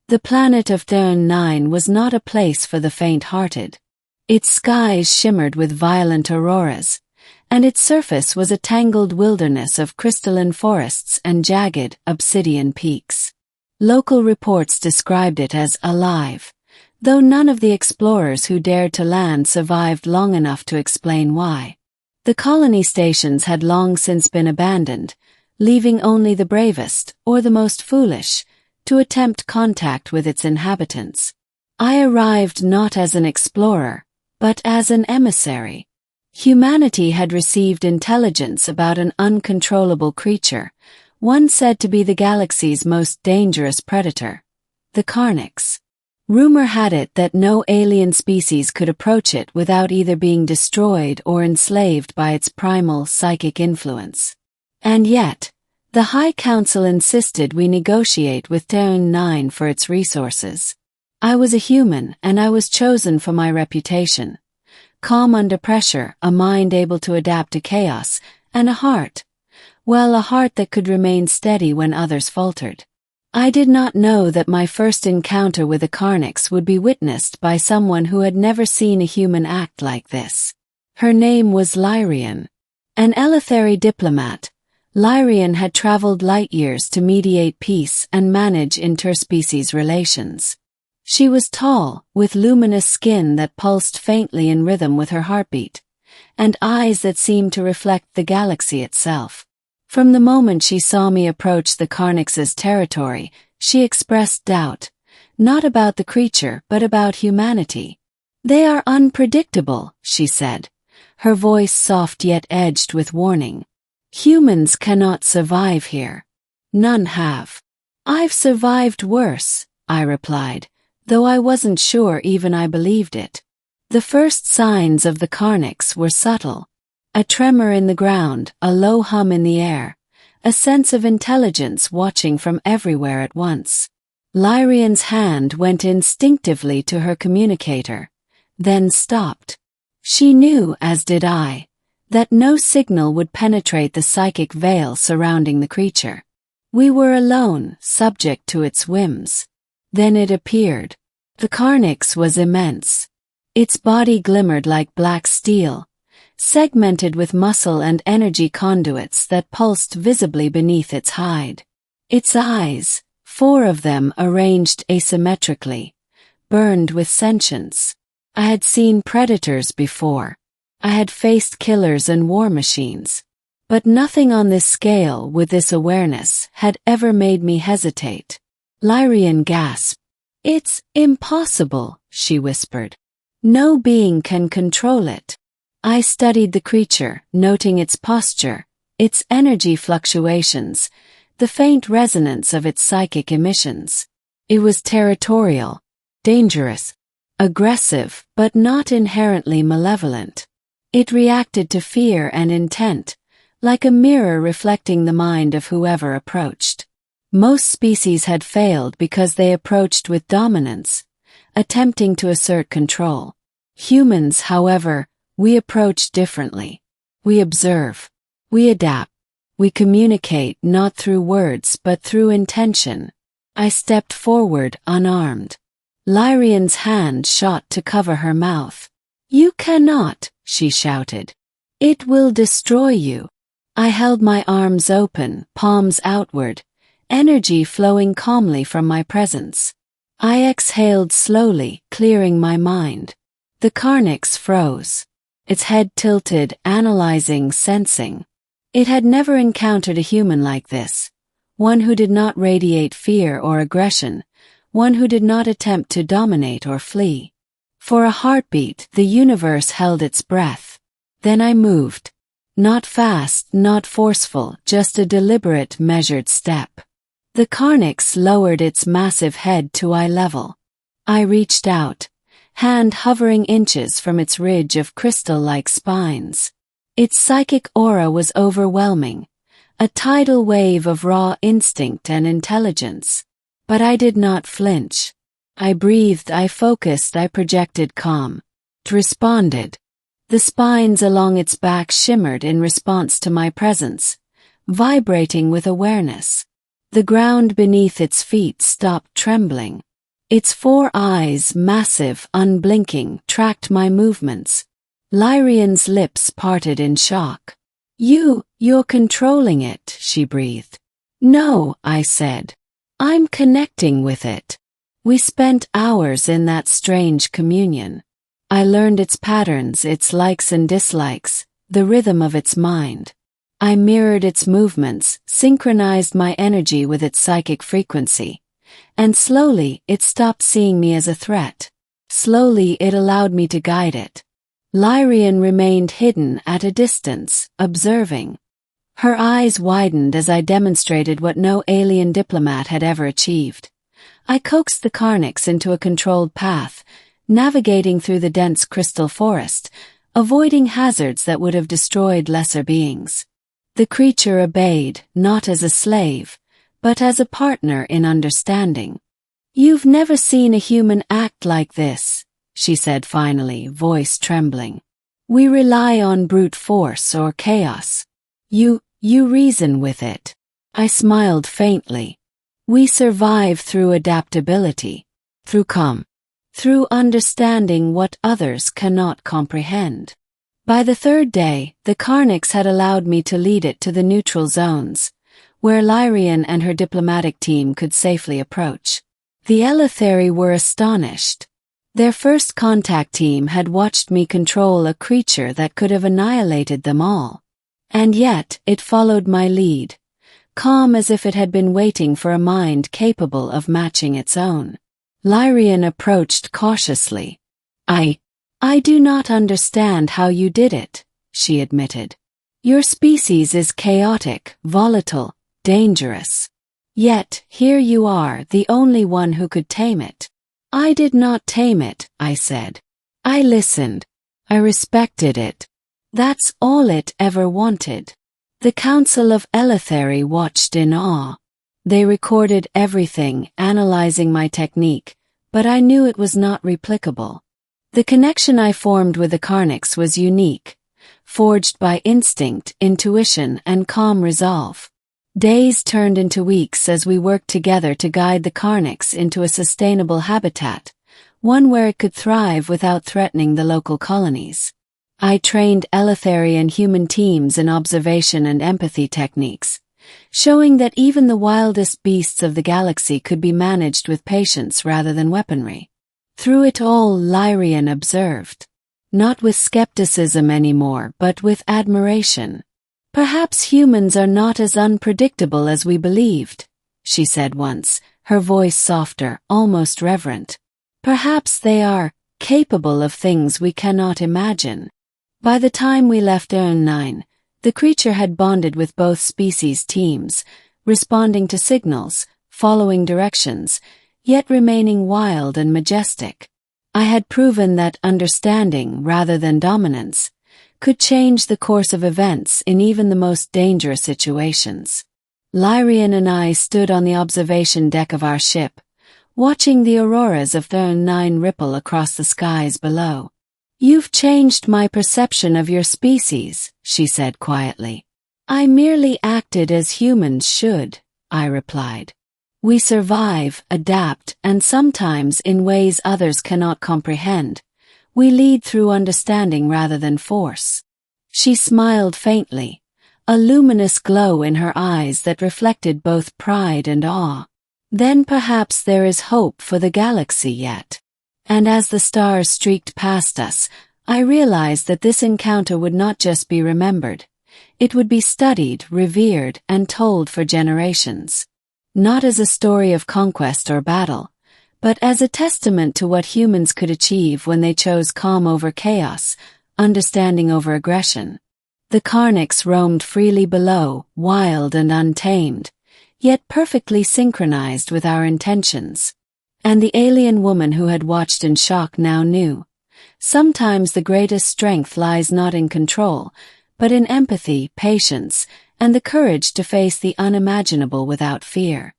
The planet of Thurn 9 was not a place for the faint-hearted. Its skies shimmered with violent auroras, and its surface was a tangled wilderness of crystalline forests and jagged, obsidian peaks. Local reports described it as alive, though none of the explorers who dared to land survived long enough to explain why. The colony stations had long since been abandoned, leaving only the bravest, or the most foolish, to attempt contact with its inhabitants. I arrived not as an explorer, but as an emissary. Humanity had received intelligence about an uncontrollable creature, one said to be the galaxy's most dangerous predator, the Karnyx. Rumor had it that no alien species could approach it without either being destroyed or enslaved by its primal psychic influence. And yet, the High Council insisted we negotiate with Thurn 9 for its resources. I was a human, and I was chosen for my reputation. Calm under pressure, a mind able to adapt to chaos, and a heart. Well, a heart that could remain steady when others faltered. I did not know that my first encounter with a Karnyx would be witnessed by someone who had never seen a human act like this. Her name was Lyrian. An elithary diplomat, Lyrian had traveled light years to mediate peace and manage interspecies relations. She was tall, with luminous skin that pulsed faintly in rhythm with her heartbeat, and eyes that seemed to reflect the galaxy itself. From the moment she saw me approach the Karnyx's territory, she expressed doubt, not about the creature but about humanity. "They are unpredictable," she said, her voice soft yet edged with warning. "Humans cannot survive here. None have." "I've survived worse," I replied, though I wasn't sure even I believed it. The first signs of the Karnyx were subtle. A tremor in the ground, a low hum in the air, a sense of intelligence watching from everywhere at once. Lyrian's hand went instinctively to her communicator, then stopped. She knew, as did I, that no signal would penetrate the psychic veil surrounding the creature. We were alone, subject to its whims. Then it appeared. The Karnyx was immense. Its body glimmered like black steel, segmented with muscle and energy conduits that pulsed visibly beneath its hide. Its eyes, 4 of them arranged asymmetrically, burned with sentience. I had seen predators before. I had faced killers and war machines. But nothing on this scale with this awareness had ever made me hesitate. Lyrian gasped. "It's impossible," she whispered. "No being can control it." I studied the creature, noting its posture, its energy fluctuations, the faint resonance of its psychic emissions. It was territorial, dangerous, aggressive, but not inherently malevolent. It reacted to fear and intent, like a mirror reflecting the mind of whoever approached. Most species had failed because they approached with dominance, attempting to assert control. Humans, however, we approach differently. We observe. We adapt. We communicate not through words but through intention. I stepped forward unarmed. Lyrian's hand shot to cover her mouth. "You cannot," she shouted. "It will destroy you." I held my arms open, palms outward, energy flowing calmly from my presence. I exhaled slowly, clearing my mind. The Karnyx froze. Its head tilted, analyzing, sensing. It had never encountered a human like this, one who did not radiate fear or aggression, one who did not attempt to dominate or flee. For a heartbeat, the universe held its breath. Then I moved. Not fast, not forceful, just a deliberate, measured step. The Karnyx lowered its massive head to eye level. I reached out, hand hovering inches from its ridge of crystal-like spines. Its psychic aura was overwhelming, a tidal wave of raw instinct and intelligence. But I did not flinch. I breathed, I focused, I projected calm. It responded. The spines along its back shimmered in response to my presence, vibrating with awareness. The ground beneath its feet stopped trembling. Its 4 eyes, massive, unblinking, tracked my movements. Lyrian's lips parted in shock. You're controlling it, she breathed. No, I said. I'm connecting with it. We spent hours in that strange communion. I learned its patterns, its likes and dislikes, the rhythm of its mind. I mirrored its movements, synchronized my energy with its psychic frequency. And slowly, it stopped seeing me as a threat. Slowly, it allowed me to guide it. Lyrian remained hidden at a distance, observing. Her eyes widened as I demonstrated what no alien diplomat had ever achieved. I coaxed the Karnyx into a controlled path, navigating through the dense crystal forest, avoiding hazards that would have destroyed lesser beings. The creature obeyed, not as a slave, but as a partner in understanding. You've never seen a human act like this, she said finally, voice trembling. We rely on brute force or chaos. You reason with it. I smiled faintly. We survive through adaptability, through understanding what others cannot comprehend. By the 3rd day, the Karnyx had allowed me to lead it to the neutral zones, where Lyrian and her diplomatic team could safely approach. The emissary were astonished. Their first contact team had watched me control a creature that could have annihilated them all. And yet, it followed my lead, calm as if it had been waiting for a mind capable of matching its own. Lyrian approached cautiously. I do not understand how you did it, she admitted. Your species is chaotic, volatile, dangerous. Yet, here you are, the only one who could tame it. I did not tame it, I said. I listened. I respected it. That's all it ever wanted. The Council of Eleutheri watched in awe. They recorded everything, analyzing my technique, but I knew it was not replicable. The connection I formed with the Karnyx was unique, forged by instinct, intuition, and calm resolve. Days turned into weeks as we worked together to guide the Karnyx into a sustainable habitat, one where it could thrive without threatening the local colonies. I trained Eleutheri and human teams in observation and empathy techniques, showing that even the wildest beasts of the galaxy could be managed with patience rather than weaponry. Through it all, Lyrian observed. Not with skepticism anymore, but with admiration. Perhaps humans are not as unpredictable as we believed, she said once, her voice softer, almost reverent. Perhaps they are capable of things we cannot imagine. By the time we left Earn 9, the creature had bonded with both species teams, responding to signals, following directions, yet remaining wild and majestic. I had proven that understanding, rather than dominance, could change the course of events in even the most dangerous situations. Lyrian and I stood on the observation deck of our ship, watching the auroras of Earn 9 ripple across the skies below. You've changed my perception of your species, she said quietly. I merely acted as humans should, I replied. We survive, adapt, and sometimes in ways others cannot comprehend. We lead through understanding rather than force. She smiled faintly, a luminous glow in her eyes that reflected both pride and awe. Then perhaps there is hope for the galaxy yet. And as the stars streaked past us, I realized that this encounter would not just be remembered. It would be studied, revered, and told for generations. Not as a story of conquest or battle, but as a testament to what humans could achieve when they chose calm over chaos, understanding over aggression. The Karnyx roamed freely below, wild and untamed, yet perfectly synchronized with our intentions. And the alien woman who had watched in shock now knew. Sometimes the greatest strength lies not in control, but in empathy, patience, and the courage to face the unimaginable without fear.